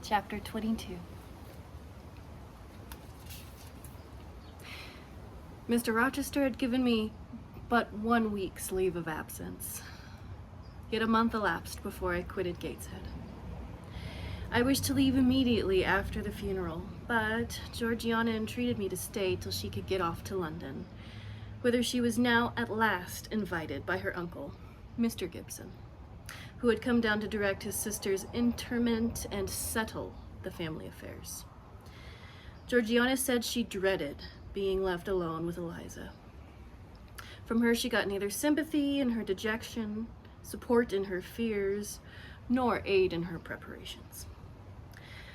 Chapter 22. Mr. Rochester had given me but 1 week's leave of absence. Yet a month elapsed before I quitted Gateshead. I wished to leave immediately after the funeral, but Georgiana entreated me to stay till she could get off to London, whither she was now at last invited by her uncle, Mr. Gibson, who had come down to direct his sister's interment and settle the family affairs. Georgiana said she dreaded being left alone with Eliza. From her she got neither sympathy in her dejection, support in her fears, nor aid in her preparations.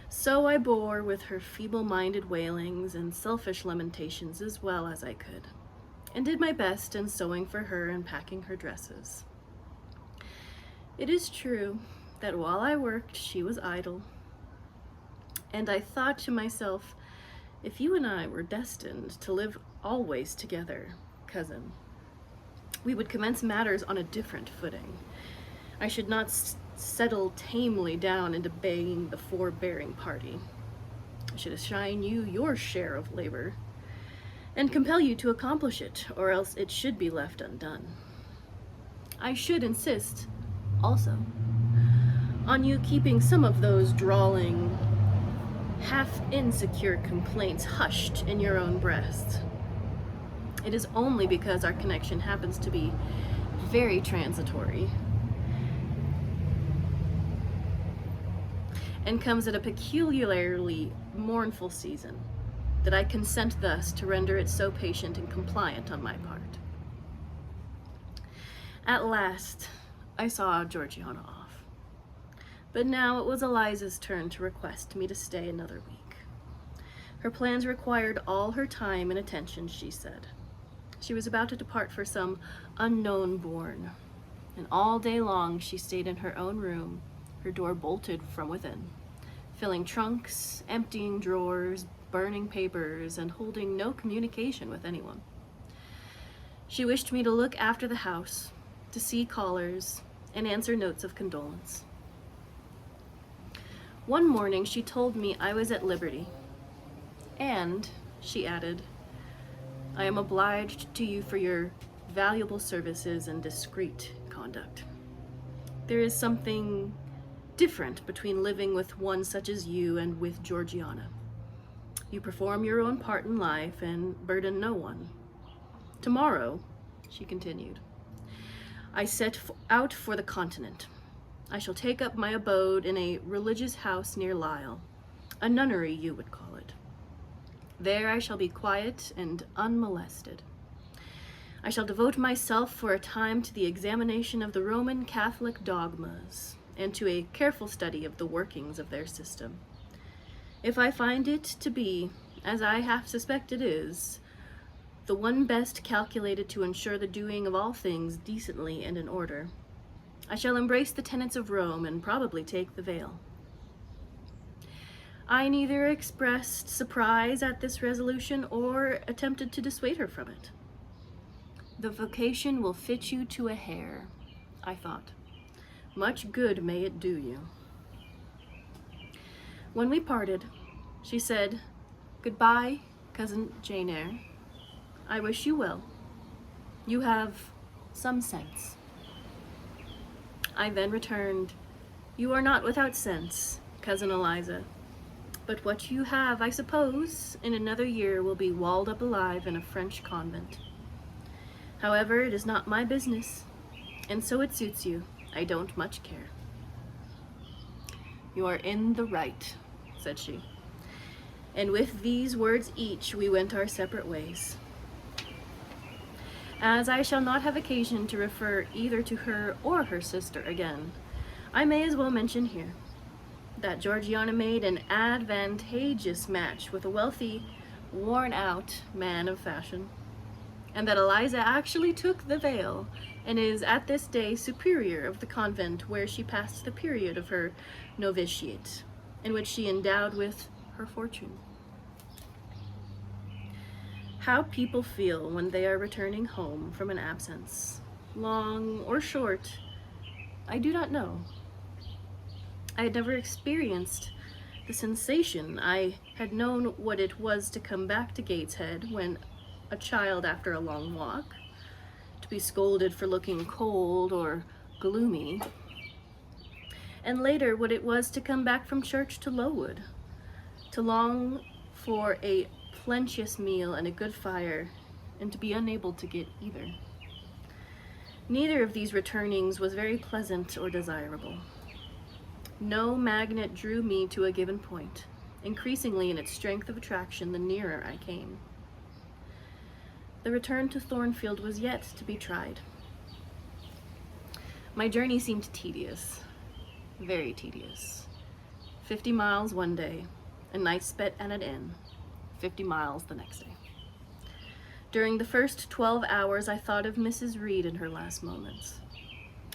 So I bore with her feeble-minded wailings and selfish lamentations as well as I could, and did my best in sewing for her and packing her dresses. It is true that while I worked, she was idle, and I thought to myself, if you and I were destined to live always together, cousin, we would commence matters on a different footing. I should not settle tamely down into being the forbearing party. I should assign you your share of labor and compel you to accomplish it, or else it should be left undone. I should insist, also, on you keeping some of those drawling, half-insecure complaints hushed in your own breast. It is only because our connection happens to be very transitory and comes at a peculiarly mournful season that I consent thus to render it so patient and compliant on my part. At last, I saw Georgiana off. But now it was Eliza's turn to request me to stay another week. Her plans required all her time and attention, she said. She was about to depart for some unknown bourne, and all day long she stayed in her own room, her door bolted from within, filling trunks, emptying drawers, burning papers, and holding no communication with anyone. She wished me to look after the house, to see callers, and answer notes of condolence. One morning she told me I was at liberty, and, she added, I am obliged to you for your valuable services and discreet conduct. There is something different between living with one such as you and with Georgiana. You perform your own part in life and burden no one. Tomorrow, she continued, I set out for the continent. I shall take up my abode in a religious house near Lisle, a nunnery you would call it. There I shall be quiet and unmolested. I shall devote myself for a time to the examination of the Roman Catholic dogmas and to a careful study of the workings of their system. If I find it to be, as I half suspect it is, the one best calculated to ensure the doing of all things decently and in order, I shall embrace the tenets of Rome and probably take the veil. I neither expressed surprise at this resolution or attempted to dissuade her from it. The vocation will fit you to a hair, I thought. Much good may it do you. When we parted, she said, Goodbye, cousin Jane Eyre. I wish you well. You have some sense. I then returned, You are not without sense, cousin Eliza, but what you have, I suppose, in another year will be walled up alive in a French convent. However, it is not my business, and so it suits you. I don't much care. You are in the right, said she, and with these words each, we went our separate ways. As I shall not have occasion to refer either to her or her sister again, I may as well mention here that Georgiana made an advantageous match with a wealthy, worn-out man of fashion, and that Eliza actually took the veil and is at this day superior of the convent where she passed the period of her novitiate, in which she endowed with her fortune. How people feel when they are returning home from an absence, long or short, I do not know. I had never experienced The sensation, I had known what it was to come back to Gateshead when a child after a long walk, to be scolded for looking cold or gloomy, and later what it was to come back from church to Lowood, to long for a plenteous meal and a good fire, and to be unable to get either. Neither of these returnings was very pleasant or desirable. No magnet drew me to a given point, increasingly in its strength of attraction the nearer I came. The return to Thornfield was yet to be tried. My journey seemed tedious, very tedious. 50 miles one day, a night spent at an inn, 50 miles the next day. During the first 12 hours, I thought of Mrs. Reed in her last moments.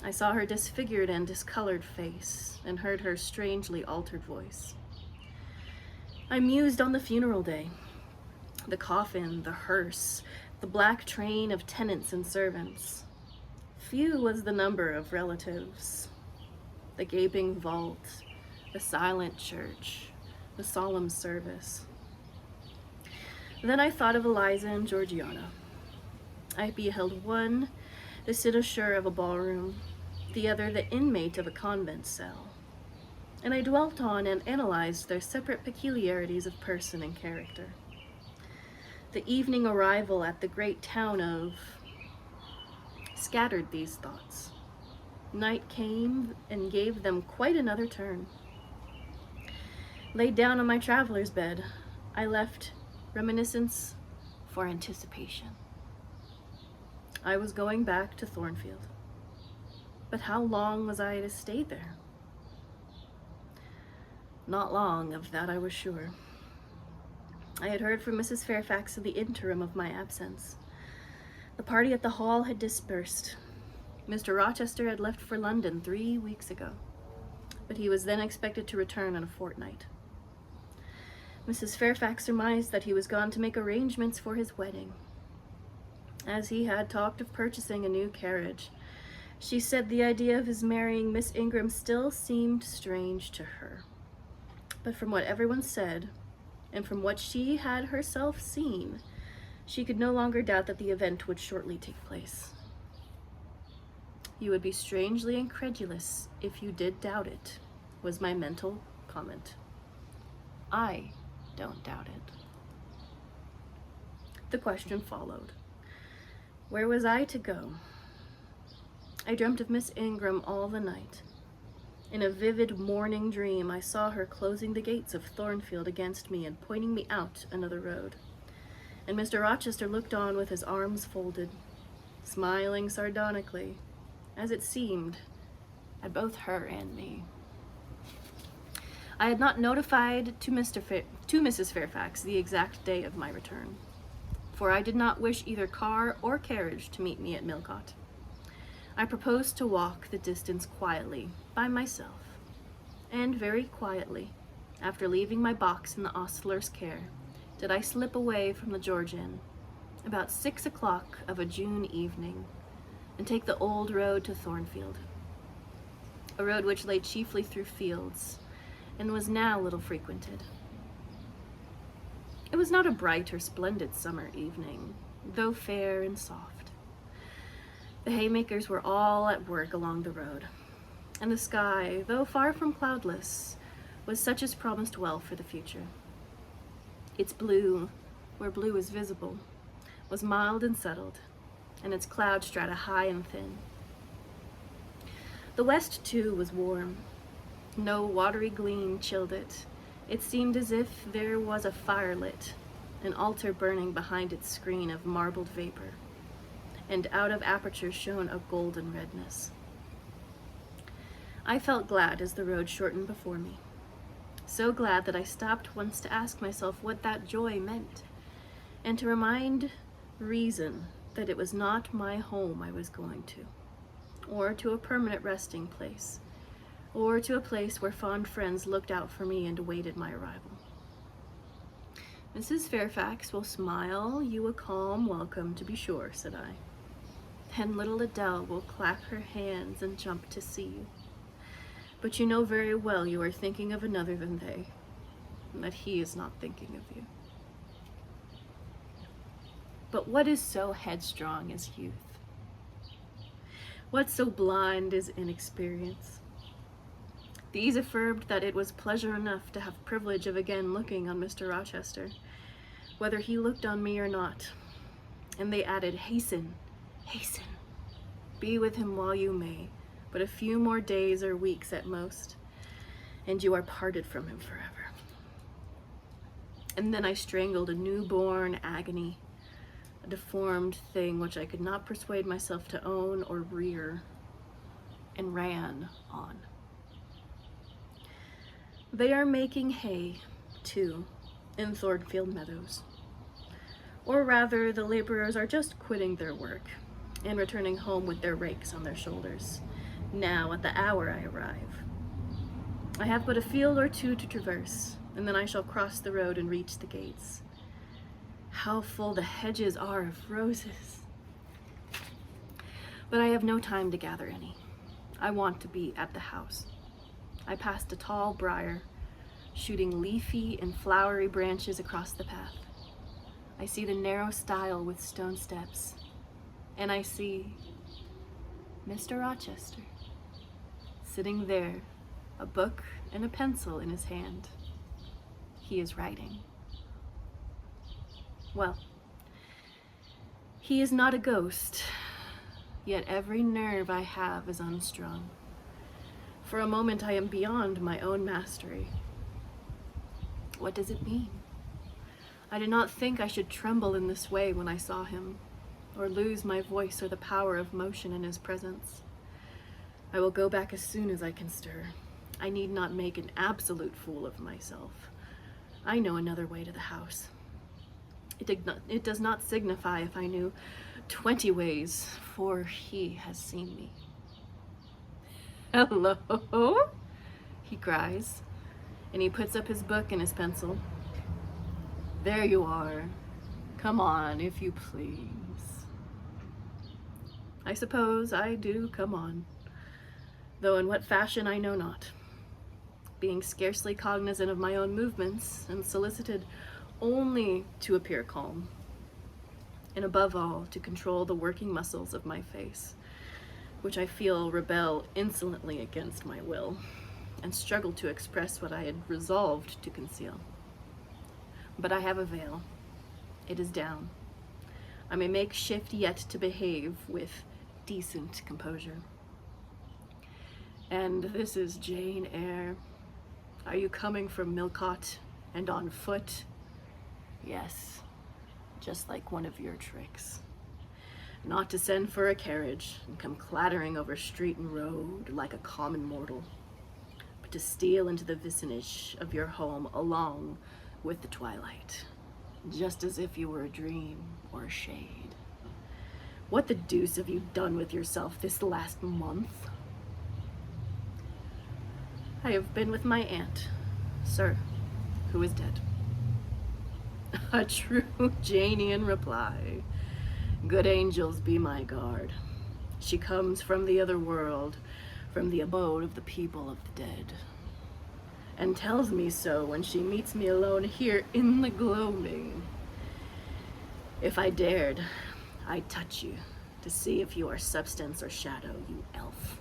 I saw her disfigured and discolored face, and heard her strangely altered voice. I mused on the funeral day, the coffin, the hearse, the black train of tenants and servants. Few was the number of relatives, the gaping vault, the silent church, the solemn service. Then I thought of Eliza and Georgiana. I beheld one, the cynosure of a ballroom, the other the inmate of a convent cell, and I dwelt on and analyzed their separate peculiarities of person and character. The evening arrival at the great town of scattered these thoughts. Night came and gave them quite another turn. Laid down on my traveler's bed, I left reminiscence for anticipation. I was going back to Thornfield. But how long was I to stay there? Not long, of that I was sure. I had heard from Mrs. Fairfax in the interim of my absence. The party at the hall had dispersed. Mr. Rochester had left for London 3 weeks ago, but he was then expected to return in a fortnight. Mrs. Fairfax surmised that he was gone to make arrangements for his wedding. As he had talked of purchasing a new carriage, she said the idea of his marrying Miss Ingram still seemed strange to her. But from what everyone said, and from what she had herself seen, she could no longer doubt that the event would shortly take place. You would be strangely incredulous if you did doubt it, was my mental comment. I don't doubt it. The question followed. Where was I to go? I dreamt of Miss Ingram all the night. In a vivid morning dream, I saw her closing the gates of Thornfield against me and pointing me out another road. And Mr. Rochester looked on with his arms folded, smiling sardonically, as it seemed, at both her and me. I had not notified to Mrs. Fairfax the exact day of my return, for I did not wish either car or carriage to meet me at Millcote. I proposed to walk the distance quietly, by myself, and very quietly, after leaving my box in the ostler's care, did I slip away from the George Inn, about 6 o'clock of a June evening, and take the old road to Thornfield, a road which lay chiefly through fields, and was now little frequented. It was not a bright or splendid summer evening, though fair and soft. The haymakers were all at work along the road, and the sky, though far from cloudless, was such as promised well for the future. Its blue, where blue is visible, was mild and settled, and its cloud strata high and thin. The west, too, was warm. No watery gleam chilled it. It seemed as if there was a fire lit, an altar burning behind its screen of marbled vapor, and out of apertures shone a golden redness. I felt glad as the road shortened before me, so glad that I stopped once to ask myself what that joy meant, and to remind reason that it was not my home I was going to, or to a permanent resting place, or to a place where fond friends looked out for me and awaited my arrival. Mrs. Fairfax will smile you a calm welcome, to be sure, said I. And little Adele will clap her hands and jump to see you. But you know very well you are thinking of another than they. and that he is not thinking of you. But what is so headstrong as youth? What so blind as inexperience? These affirmed that it was pleasure enough to have privilege of again looking on Mr. Rochester, whether he looked on me or not. And they added, hasten, hasten, be with him while you may, but a few more days or weeks at most, and you are parted from him forever. And then I strangled a newborn agony, a deformed thing which I could not persuade myself to own or rear, and ran on. They are making hay, too, in Thornfield Meadows. Or rather, the laborers are just quitting their work and returning home with their rakes on their shoulders, now at the hour I arrive. I have but a field or two to traverse, and then I shall cross the road and reach the gates. How full the hedges are of roses! But I have no time to gather any. I want to be at the house. I passed a tall briar, shooting leafy and flowery branches across the path. I see the narrow stile with stone steps, and I see Mr. Rochester, sitting there, a book and a pencil in his hand. He is writing. Well, he is not a ghost, yet every nerve I have is unstrung. For a moment I am beyond my own mastery. What does it mean? I did not think I should tremble in this way when I saw him, or lose my voice or the power of motion in his presence. I will go back as soon as I can stir. I need not make an absolute fool of myself. I know another way to the house. It does not signify if I knew 20 ways, for he has seen me. Hello, he cries, and he puts up his book and his pencil. There you are. Come on, if you please. I suppose I do come on, though in what fashion I know not, being scarcely cognizant of my own movements and solicited only to appear calm, and above all, to control the working muscles of my face, which I feel rebel insolently against my will, and struggle to express what I had resolved to conceal. But I have a veil. It is down. I may make shift yet to behave with decent composure. And this is Jane Eyre. Are you coming from Millcote and on foot? Yes, just like one of your tricks. Not to send for a carriage and come clattering over street and road like a common mortal, but to steal into the vicinage of your home along with the twilight, just as if you were a dream or a shade. What the deuce have you done with yourself this last month? I have been with my aunt, sir, who is dead. A true Janian reply. Good angels be my guard. She comes from the other world, from the abode of the people of the dead, and tells me so when she meets me alone here in the gloaming. If I dared, I'd touch you to see if you are substance or shadow, you elf.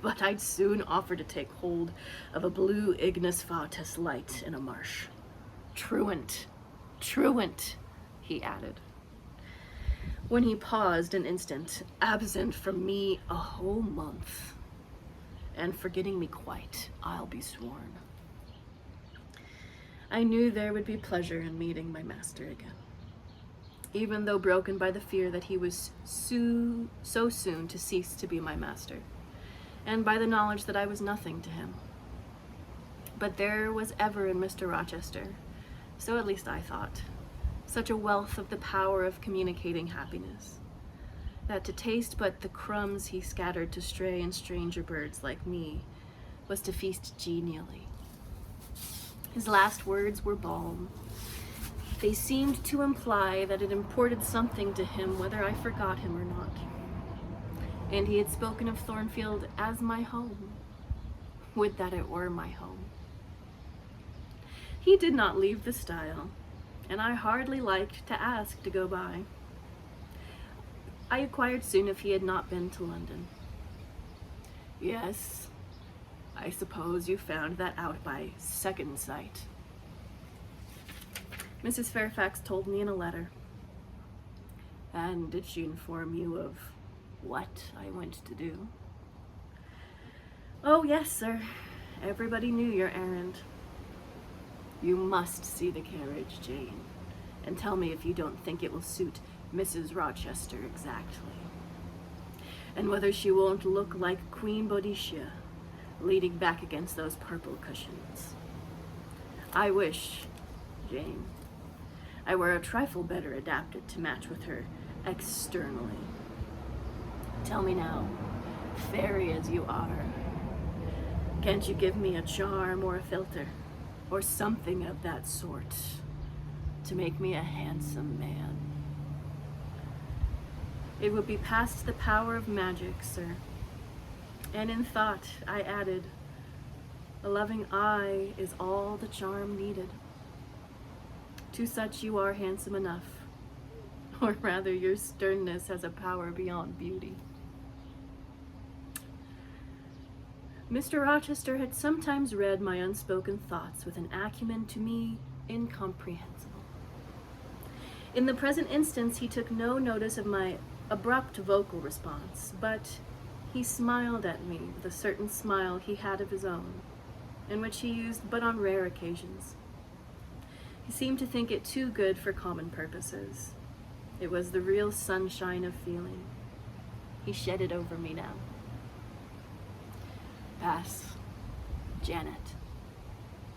But I'd soon offer to take hold of a blue ignis fatuus light in a marsh. Truant, truant, he added, when he paused an instant, absent from me a whole month, and forgetting me quite, I'll be sworn. I knew there would be pleasure in meeting my master again, even though broken by the fear that he was so soon to cease to be my master, and by the knowledge that I was nothing to him. But there was ever in Mr. Rochester, so at least I thought, such a wealth of the power of communicating happiness, that to taste but the crumbs he scattered to stray and stranger birds like me was to feast genially. His last words were balm. They seemed to imply that it imported something to him whether I forgot him or not. And he had spoken of Thornfield as my home. Would that it were my home. He did not leave the stile, and I hardly liked to ask to go by. I inquired soon if he had not been to London. Yes, I suppose you found that out by second sight. Mrs. Fairfax told me in a letter. And did she inform you of what I went to do? Oh, yes, sir. Everybody knew your errand. You must see the carriage, Jane, and tell me if you don't think it will suit Mrs. Rochester exactly, and whether she won't look like Queen Boadicea, leaning back against those purple cushions. I wish, Jane, I were a trifle better adapted to match with her externally. Tell me now, fairy as you are, can't you give me a charm or a filter, or something of that sort, to make me a handsome man? It would be past the power of magic, sir. And in thought, I added, a loving eye is all the charm needed. To such you are handsome enough, or rather your sternness has a power beyond beauty. Mr. Rochester had sometimes read my unspoken thoughts with an acumen to me incomprehensible. In the present instance, he took no notice of my abrupt vocal response, but he smiled at me with a certain smile he had of his own, and which he used but on rare occasions. He seemed to think it too good for common purposes. It was the real sunshine of feeling. He shed it over me now. Pass, Janet,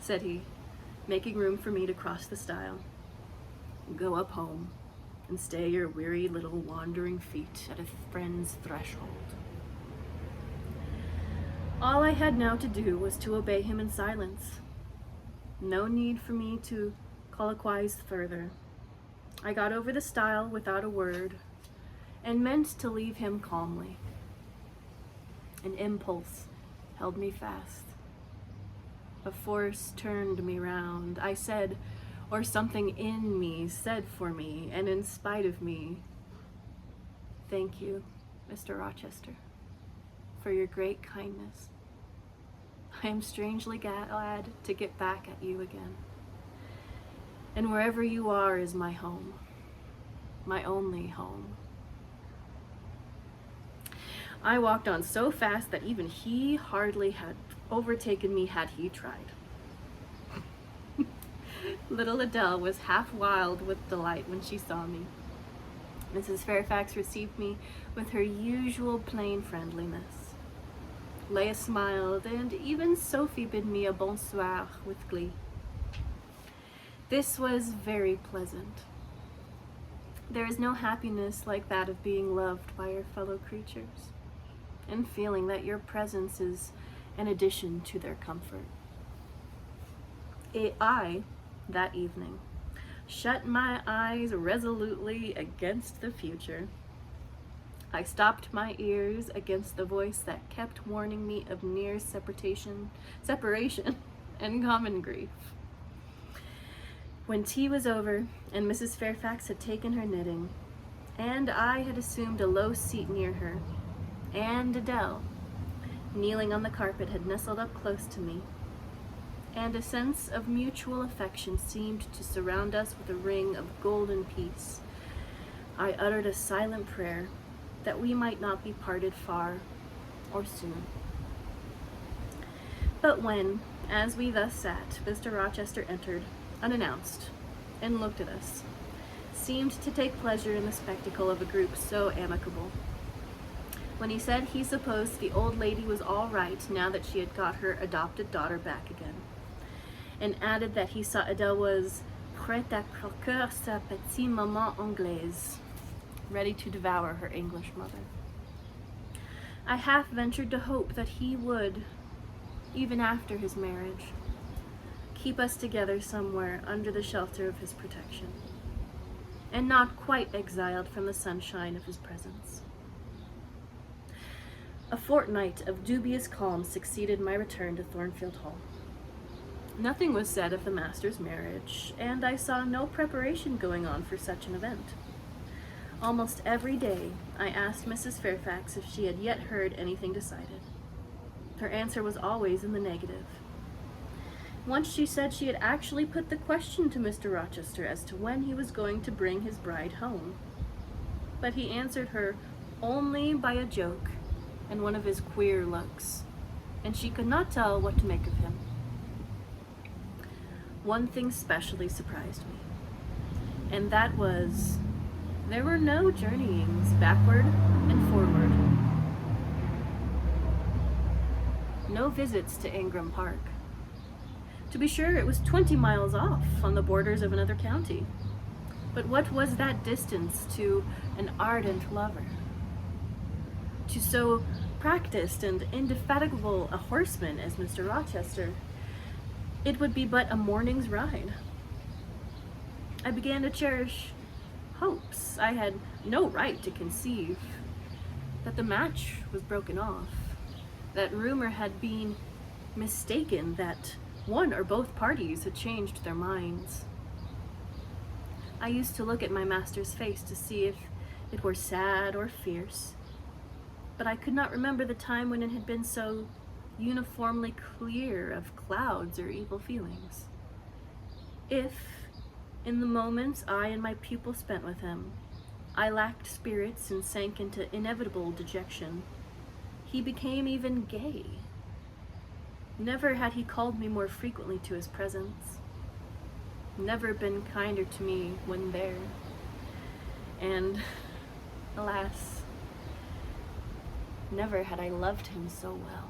said he, making room for me to cross the stile. Go up home and stay your weary little wandering feet at a friend's threshold. All I had now to do was to obey him in silence. No need for me to colloquize further. I got over the stile without a word, and meant to leave him calmly. An impulse held me fast. A force turned me round. I said, or something in me said for me, and in spite of me, thank you, Mr. Rochester, for your great kindness. I am strangely glad to get back at you again. And wherever you are is my home, my only home. I walked on so fast that even he hardly had overtaken me had he tried. Little Adele was half wild with delight when she saw me. Mrs. Fairfax received me with her usual plain friendliness. Leah smiled, and even Sophie bid me a bonsoir with glee. This was very pleasant. There is no happiness like that of being loved by your fellow creatures, and feeling that your presence is an addition to their comfort. I, that evening, shut my eyes resolutely against the future. I stopped my ears against the voice that kept warning me of near separation, and common grief. When tea was over, and Mrs. Fairfax had taken her knitting, and I had assumed a low seat near her, and Adele, kneeling on the carpet, had nestled up close to me, and a sense of mutual affection seemed to surround us with a ring of golden peace, I uttered a silent prayer that we might not be parted far or soon. But when, as we thus sat, Mr. Rochester entered, unannounced, and looked at us, seemed to take pleasure in the spectacle of a group so amicable. When he said he supposed the old lady was all right now that she had got her adopted daughter back again, and added that he saw Adele was prête à croquer sa petite maman anglaise, ready to devour her English mother. I half ventured to hope that he would, even after his marriage, keep us together somewhere under the shelter of his protection, and not quite exiled from the sunshine of his presence. A fortnight of dubious calm succeeded my return to Thornfield Hall. Nothing was said of the master's marriage, and I saw no preparation going on for such an event. Almost every day, I asked Mrs. Fairfax if she had yet heard anything decided. Her answer was always in the negative. Once she said she had actually put the question to Mr. Rochester as to when he was going to bring his bride home. But he answered her only by a joke and one of his queer looks, and she could not tell what to make of him. One thing specially surprised me, and that was there were no journeyings backward and forward. No visits to Ingram Park. To be sure, it was 20 miles off on the borders of another county. But what was that distance to an ardent lover? To so practiced and indefatigable a horseman as Mr. Rochester, it would be but a morning's ride. I began to cherish hopes I had no right to conceive, that the match was broken off, that rumor had been mistaken, that one or both parties had changed their minds. I used to look at my master's face to see if it were sad or fierce, but I could not remember the time when it had been so uniformly clear of clouds or evil feelings. If, in the moments I and my pupil spent with him, I lacked spirits and sank into inevitable dejection, he became even gay. Never had he called me more frequently to his presence, never been kinder to me when there, and, alas, never had I loved him so well.